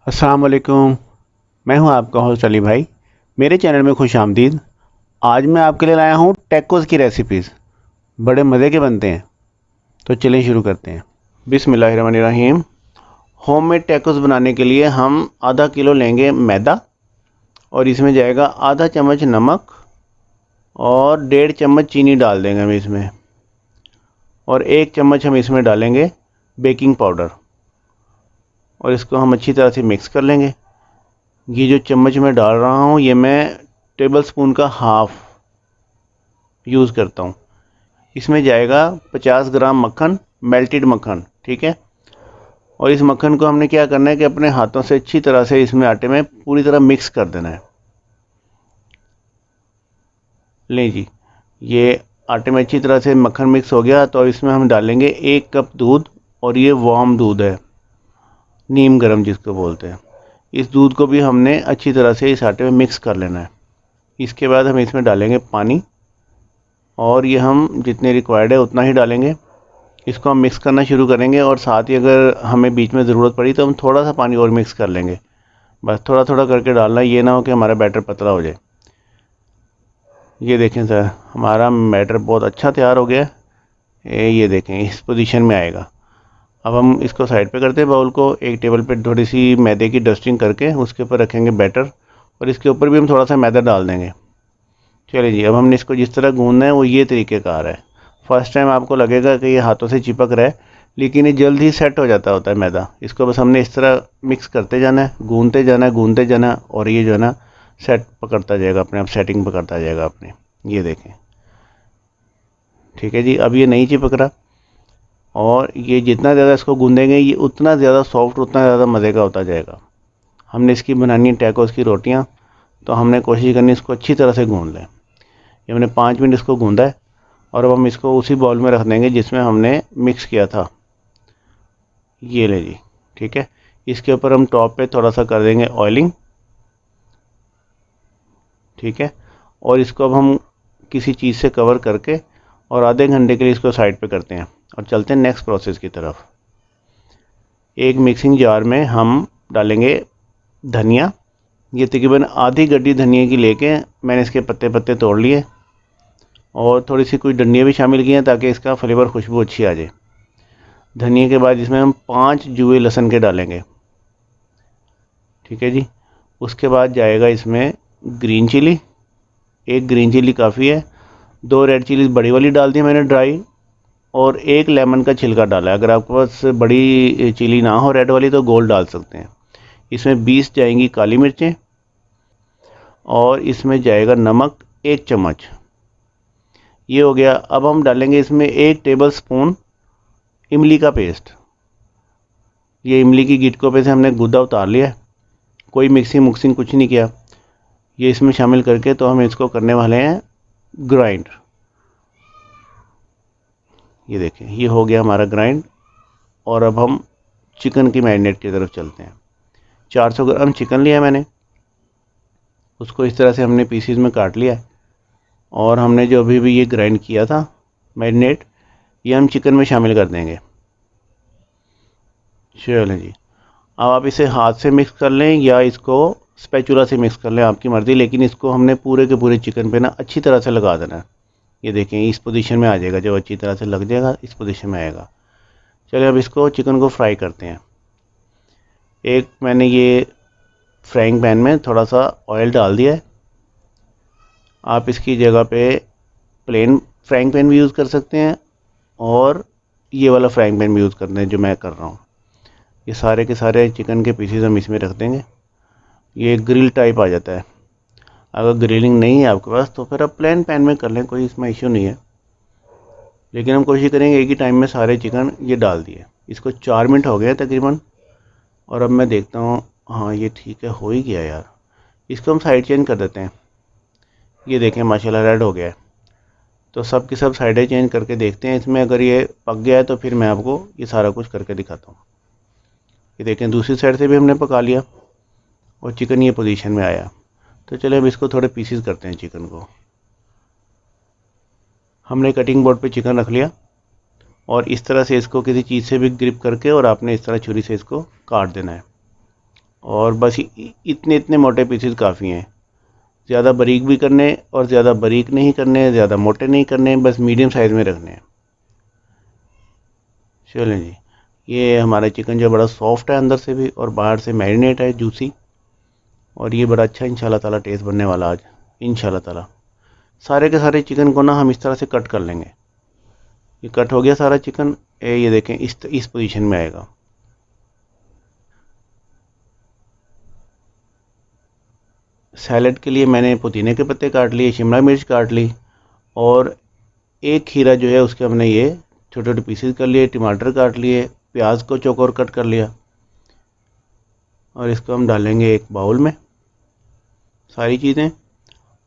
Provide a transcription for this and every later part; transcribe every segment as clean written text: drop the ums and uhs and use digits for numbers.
अस्सलाम वालेकुम। मैं हूं आपका होस्ट अली भाई। मेरे चैनल में खुश आमदीद। आज मैं आपके लिए लाया हूं टैकोस की रेसिपीज़। बड़े मज़े के बनते हैं। तो चलिए शुरू करते हैं। बिस्मिल्लाहिर्रहमानिर्रहीम। होममेड टैकोस बनाने के लिए हम आधा किलो लेंगे मैदा और इसमें जाएगा आधा चम्मच नमक और 1.5 चम्मच चीनी डाल देंगे हम इसमें, और 1 चम्मच हम इसमें डालेंगे बेकिंग पाउडर और इसको हम अच्छी तरह से मिक्स कर लेंगे। ये जो चम्मच मैं डाल रहा हूँ ये मैं टेबल स्पून का हाफ यूज़ करता हूँ। इसमें जाएगा 50 ग्राम मक्खन, मेल्टेड मक्खन, ठीक है। और इस मक्खन को हमने क्या करना है कि अपने हाथों से अच्छी तरह से इसमें आटे में पूरी तरह मिक्स कर देना है। लें जी, ये आटे में अच्छी तरह से मक्खन मिक्स हो गया तो इसमें हम डालेंगे 1 कप दूध, और ये वार्म दूध है, नीम गर्म जिसको बोलते हैं। इस दूध को भी हमने अच्छी तरह से इस आटे में मिक्स कर लेना है। इसके बाद हम इसमें डालेंगे पानी, और ये हम जितने रिक्वायर्ड है उतना ही डालेंगे। इसको हम मिक्स करना शुरू करेंगे और साथ ही अगर हमें बीच में ज़रूरत पड़ी तो हम थोड़ा सा पानी और मिक्स कर लेंगे। बस थोड़ा थोड़ा करके डालना, ये ना हो कि हमारा बैटर पतला हो जाए। ये देखें सर, हमारा बैटर बहुत अच्छा तैयार हो गया है। ये देखें इस पोजीशन में आएगा। अब हम इसको साइड पे करते हैं। बाउल को एक टेबल पे थोड़ी सी मैदे की डस्टिंग करके उसके ऊपर रखेंगे बैटर, और इसके ऊपर भी हम थोड़ा सा मैदा डाल देंगे। चलिए जी, अब हमने इसको जिस तरह गूंदना है वो ये तरीक़ेकार है। फर्स्ट टाइम आपको लगेगा कि ये हाथों से चिपक रहा है, लेकिन ये जल्द ही सेट हो जाता होता है मैदा। इसको बस हमने इस तरह मिक्स करते जाना है, गूंदते जाना है, गूंदते जाना है, और ये जो है ना सेट पकड़ता जाएगा, अपने आप सेटिंग पकड़ता जाएगा अपने। ये देखें, ठीक है जी। अब ये नहीं चिपक रहा, और ये जितना ज़्यादा इसको गूंदेंगे ये उतना ज़्यादा सॉफ्ट, उतना ज़्यादा मज़े का होता जाएगा। हमने इसकी बनानी है टैकोस की रोटियाँ, तो हमने कोशिश करनी इसको अच्छी तरह से गूंद लें। ये हमने 5 मिनट इसको गूंदा है, और अब हम इसको उसी बाउल में रख देंगे जिसमें हमने मिक्स किया था। ये ले जी, ठीक है। इसके ऊपर हम टॉप पे थोड़ा सा कर देंगे ऑयलिंग, ठीक है। और इसको अब हम किसी चीज़ से कवर करके और आधे घंटे के लिए इसको साइड पे करते हैं, और चलते हैं नेक्स्ट प्रोसेस की तरफ। एक मिक्सिंग जार में हम डालेंगे धनिया। ये तकरीबन आधी गड्डी धनिया की लेके मैंने इसके पत्ते पत्ते तोड़ लिए, और थोड़ी सी कुछ डंडियाँ भी शामिल की हैं ताकि इसका फ्लेवर खुशबू अच्छी आ जाए। धनिया के बाद इसमें हम 5 जुए लहसुन के डालेंगे, ठीक है जी। उसके बाद जाएगा इसमें ग्रीन चिली। एक ग्रीन चिली काफ़ी है। 2 रेड चिली बड़ी वाली डाल दी मैंने ड्राई, और एक लेमन का छिलका डाला है। अगर आपके पास बड़ी चिली ना हो रेड वाली तो गोल डाल सकते हैं। इसमें 20 जाएंगी काली मिर्चें, और इसमें जाएगा नमक 1 चम्मच। ये हो गया। अब हम डालेंगे इसमें 1 टेबल स्पून इमली का पेस्ट। ये इमली की गिटकों पे से हमने गूदा उतार लिया है, कोई मिक्सिंग मुक्सिंग कुछ नहीं किया। ये इसमें शामिल करके तो हम इसको करने वाले हैं ग्राइंड। ये देखें, ये हो गया हमारा ग्राइंड। और अब हम चिकन की मैरिनेट की तरफ चलते हैं। 400 ग्राम चिकन लिया है मैंने, उसको इस तरह से हमने पीसीज में काट लिया है, और हमने जो अभी भी ये ग्राइंड किया था मैरिनेट, ये हम चिकन में शामिल कर देंगे। चलें जी, अब आप इसे हाथ से मिक्स कर लें या इसको स्पैचुला से मिक्स कर लें, आपकी मर्ज़ी। लेकिन इसको हमने पूरे के पूरे चिकन पे ना अच्छी तरह से लगा देना है। ये देखें इस पोजीशन में आ जाएगा, जब अच्छी तरह से लग जाएगा इस पोजीशन में आएगा। चलिए अब इसको चिकन को फ्राई करते हैं। एक मैंने ये फ्राइंग पैन में थोड़ा सा ऑयल डाल दिया है। आप इसकी जगह पे प्लेन फ्राइंग पैन भी यूज़ कर सकते हैं, और ये वाला फ्राइंग पैन भी यूज़ करते हैं जो मैं कर रहा हूँ। ये सारे के सारे चिकन के पीसेस हम इसमें रख देंगे। ये ग्रिल टाइप आ जाता है। अगर ग्रिलिंग नहीं है आपके पास तो फिर आप प्लेन पैन में कर लें, कोई इसमें इशू नहीं है। लेकिन हम कोशिश करेंगे एक ही टाइम में सारे चिकन ये डाल दिए। इसको 4 मिनट हो गए तकरीबन, और अब मैं देखता हूँ, हाँ ये ठीक है, हो ही गया यार। इसको हम साइड चेंज कर देते हैं। ये देखें माशाल्लाह रेड हो गया है। तो सब की सब साइडें चेंज करके देखते हैं इसमें, अगर ये पक गया है तो फिर मैं आपको ये सारा कुछ करके दिखाता हूँ। ये देखें दूसरी साइड से भी हमने पका लिया, और चिकन ये पोजीशन में आया। तो चलिए अब इसको थोड़े पीसेस करते हैं चिकन को। हमने कटिंग बोर्ड पे चिकन रख लिया, और इस तरह से इसको किसी चीज़ से भी ग्रिप करके और आपने इस तरह छुरी से इसको काट देना है। और बस इतने इतने मोटे पीसेस काफ़ी हैं, ज़्यादा बारीक भी करने और ज़्यादा बारीक नहीं करने, ज़्यादा मोटे नहीं करने, बस मीडियम साइज़ में रखने हैं। चलें जी, ये हमारा चिकन जो बड़ा सॉफ्ट है अंदर से भी और बाहर से मैरिनेट है, जूसी, और ये बड़ा अच्छा इंशाल्लाह ताला टेस्ट बनने वाला आज इंशाल्लाह ताला। सारे के सारे चिकन को ना हम इस तरह से कट कर लेंगे। ये कट हो गया सारा चिकन, ये देखें इस पोजीशन में आएगा। सैलेड के लिए मैंने पुदीने के पत्ते काट लिए, शिमला मिर्च काट ली, और एक खीरा जो है उसके हमने ये छोटे छोटे पीसेस कर लिए, टमाटर काट लिए, प्याज को चौकोर कट कर लिया, और इसको हम डालेंगे एक बाउल में सारी चीज़ें।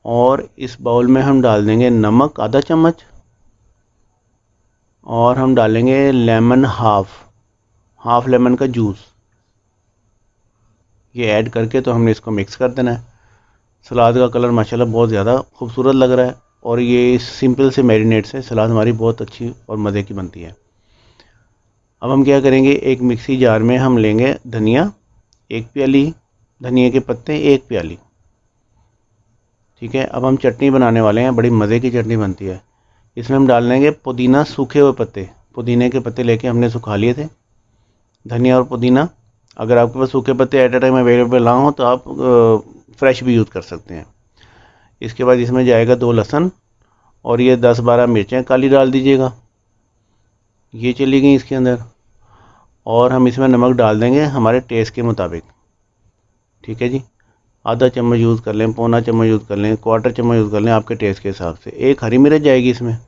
और इस बाउल में हम डाल देंगे नमक आधा चम्मच, और हम डालेंगे लेमन हाफ लेमन का जूस। ये ऐड करके तो हमने इसको मिक्स कर देना है। सलाद का कलर माशाल्लाह बहुत ज़्यादा खूबसूरत लग रहा है, और ये सिंपल से मैरिनेट से सलाद हमारी बहुत अच्छी और मज़े की बनती है। अब हम क्या करेंगे, एक मिक्सी जार में हम लेंगे धनिया 1 प्याली, धनिया के पत्ते 1 प्याली, ठीक है। अब हम चटनी बनाने वाले हैं, बड़ी मज़े की चटनी बनती है। इसमें हम डाल देंगे पुदीना, सूखे हुए पत्ते, पुदीने के पत्ते लेके हमने सुखा लिए थे। धनिया और पुदीना, अगर आपके पास सूखे पत्ते एट ए टाइम अवेलेबल ना हो तो आप फ्रेश भी यूज़ कर सकते हैं। इसके बाद इसमें जाएगा 2 लहसुन, और ये 10-12 मिर्चें काली डाल दीजिएगा, ये चली गई इसके अंदर। और हम इसमें नमक डाल देंगे हमारे टेस्ट के मुताबिक, ठीक है जी। आधा चम्मच यूज़ कर लें, पौना चम्मच यूज़ कर लें, क्वार्टर चम्मच यूज़ कर लें, आपके टेस्ट के हिसाब से। एक हरी मिर्च जाएगी इसमें,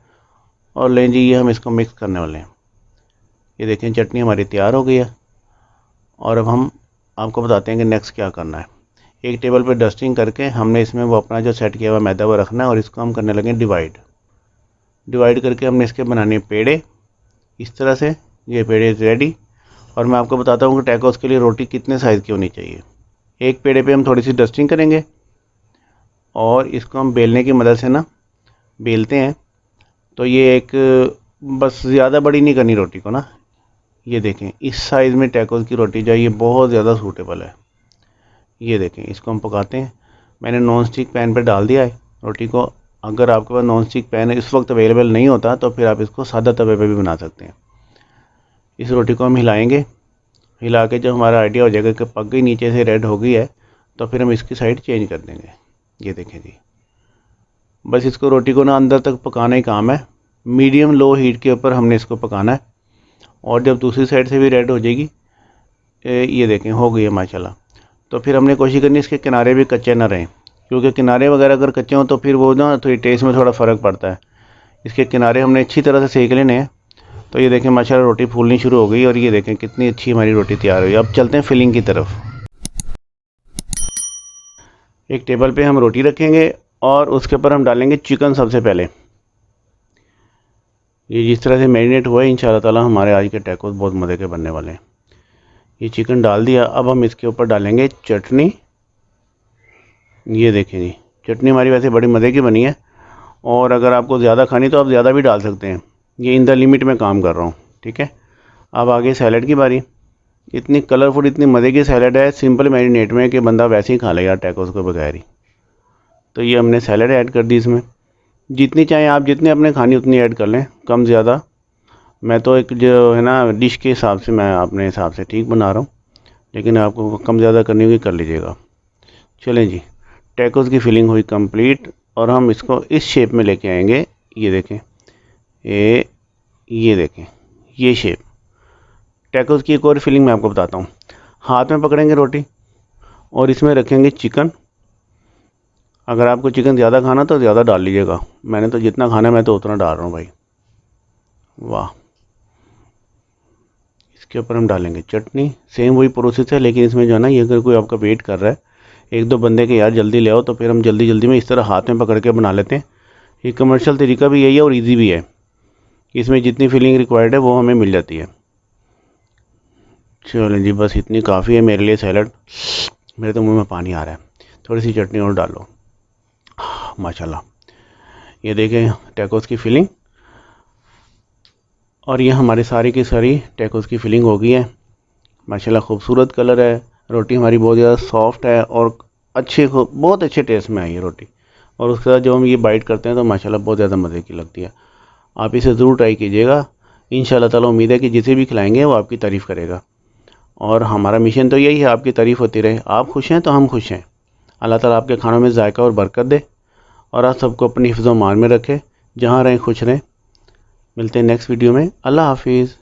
और लें जी, ये हम इसको मिक्स करने वाले हैं। ये देखें चटनी हमारी तैयार हो गई है। और अब हम आपको बताते हैं कि नेक्स्ट क्या करना है। एक टेबल पे डस्टिंग करके हमने इसमें वो अपना जो सेट किया हुआ मैदा वो रखना है, और इसको हम करने लगे डिवाइड करके हमने इसके बनाने पेड़े इस तरह से। ये पेड़े रेडी। और मैं आपको बताता हूँ कि टैकोस के लिए रोटी कितने साइज़ की होनी चाहिए। एक पेड़े पे हम थोड़ी सी डस्टिंग करेंगे, और इसको हम बेलने की मदद से ना बेलते हैं। तो ये एक, बस ज़्यादा बड़ी नहीं करनी रोटी को ना। ये देखें इस साइज़ में टैकोस की रोटी जो है ये बहुत ज़्यादा सूटेबल है। ये देखें, इसको हम पकाते हैं। मैंने नॉन स्टिक पैन पर डाल दिया है रोटी को। अगर आपके पास नॉन स्टिक पैन इस वक्त अवेलेबल नहीं होता तो फिर आप इसको सादा तवे पे भी बना सकते हैं। इस रोटी को हम हिलाएंगे, हिला के जब हमारा आइडिया हो जाएगा कि पक गई, नीचे से रेड हो गई है, तो फिर हम इसकी साइड चेंज कर देंगे। ये देखें जी, बस इसको रोटी को ना अंदर तक पकाना ही काम है। मीडियम लो हीट के ऊपर हमने इसको पकाना है, और जब दूसरी साइड से भी रेड हो जाएगी, ये देखें हो गई है माशाल्लाह। तो फिर हमने कोशिश करनी इसके किनारे भी कच्चे ना रहें, क्योंकि किनारे वगैरह अगर कच्चे हों तो फिर वो ना तो टेस्ट में थोड़ा फ़र्क पड़ता है। इसके किनारे हमने अच्छी तरह से सेक लेने हैं। तो ये देखें माशाल्लाह रोटी फूलनी शुरू हो गई, और ये देखें कितनी अच्छी हमारी रोटी तैयार हुई। अब चलते हैं फिलिंग की तरफ। एक टेबल पे हम रोटी रखेंगे, और उसके ऊपर हम डालेंगे चिकन। सबसे पहले ये जिस तरह से मैरिनेट हुआ है, इंशाल्लाह ताला हमारे आज के टैकोस बहुत मज़े के बनने वाले हैं। ये चिकन डाल दिया। अब हम इसके ऊपर डालेंगे चटनी। ये देखें जी, चटनी हमारी वैसे बड़ी मज़े की बनी है, और अगर आपको ज़्यादा खानी तो आप ज़्यादा भी डाल सकते हैं। ये इन द लिमिट में काम कर रहा हूँ, ठीक है। अब आगे सैलड की बारी। इतनी कलरफुल, इतनी मज़े की सैलड है, सिंपल मैरिनेट में, कि बंदा वैसे ही खा लेगा टैकोस को बगैर ही। तो ये हमने सैलड ऐड कर दी इसमें। जितनी चाहें आप, जितनी आपने खानी उतनी ऐड कर लें, कम ज़्यादा। मैं तो एक जो है ना डिश के हिसाब से, मैं अपने हिसाब से ठीक बना रहा हूँ, लेकिन आपको कम ज़्यादा करनी होगी कर लीजिएगा। चलें जी, टैकोस की फिलिंग हुई कंप्लीट, और हम इसको इस शेप में लेके आएंगे। ये देखें, ये देखें, ये शेप। टैकोस की एक और फिलिंग मैं आपको बताता हूँ। हाथ में पकड़ेंगे रोटी, और इसमें रखेंगे चिकन। अगर आपको चिकन ज़्यादा खाना तो ज़्यादा डाल लीजिएगा। मैंने तो जितना खाना है मैं तो उतना डाल रहा हूँ भाई। वाह। इसके ऊपर हम डालेंगे चटनी। सेम वही प्रोसेस है, लेकिन इसमें जो है ना, ये अगर कोई आपका वेट कर रहा है, एक दो बंदे के यार जल्दी ले आओ, तो फिर हम जल्दी जल्दी में इस तरह हाथ में पकड़ के बना लेते हैं। ये कमर्शियल तरीका भी यही है, और ईजी भी है। इसमें जितनी फिलिंग रिक्वायर्ड है वो हमें मिल जाती है। चलो जी, बस इतनी काफ़ी है मेरे लिए सैलड। मेरे तो मुंह में पानी आ रहा है। थोड़ी सी चटनी और डालो, माशाल्लाह। ये देखें टैकोस की फिलिंग, और ये हमारी सारी की सारी टैकोस की फिलिंग हो गई है। माशाल्लाह खूबसूरत कलर है, रोटी हमारी बहुत ज़्यादा सॉफ्ट है और बहुत अच्छे टेस्ट में आई है रोटी। और उसके बाद जब हम ये बाइट करते हैं तो माशाल्लाह बहुत ज़्यादा मज़े की लगती है। आप इसे ज़रूर ट्राई कीजिएगा। इंशाल्लाह ताला उम्मीद है कि जिसे भी खिलाएंगे वो आपकी तारीफ़ करेगा। और हमारा मिशन तो यही है, आपकी तारीफ़ होती रहे। आप खुश हैं तो हम खुश हैं। अल्लाह ताला आपके खानों में जायका और बरकत दे और आप सबको अपनी हिफ्ज़-ओ-मान में रखे। जहाँ रहें खुश रहें। मिलते हैं नेक्स्ट वीडियो में। अल्लाह हाफिज़।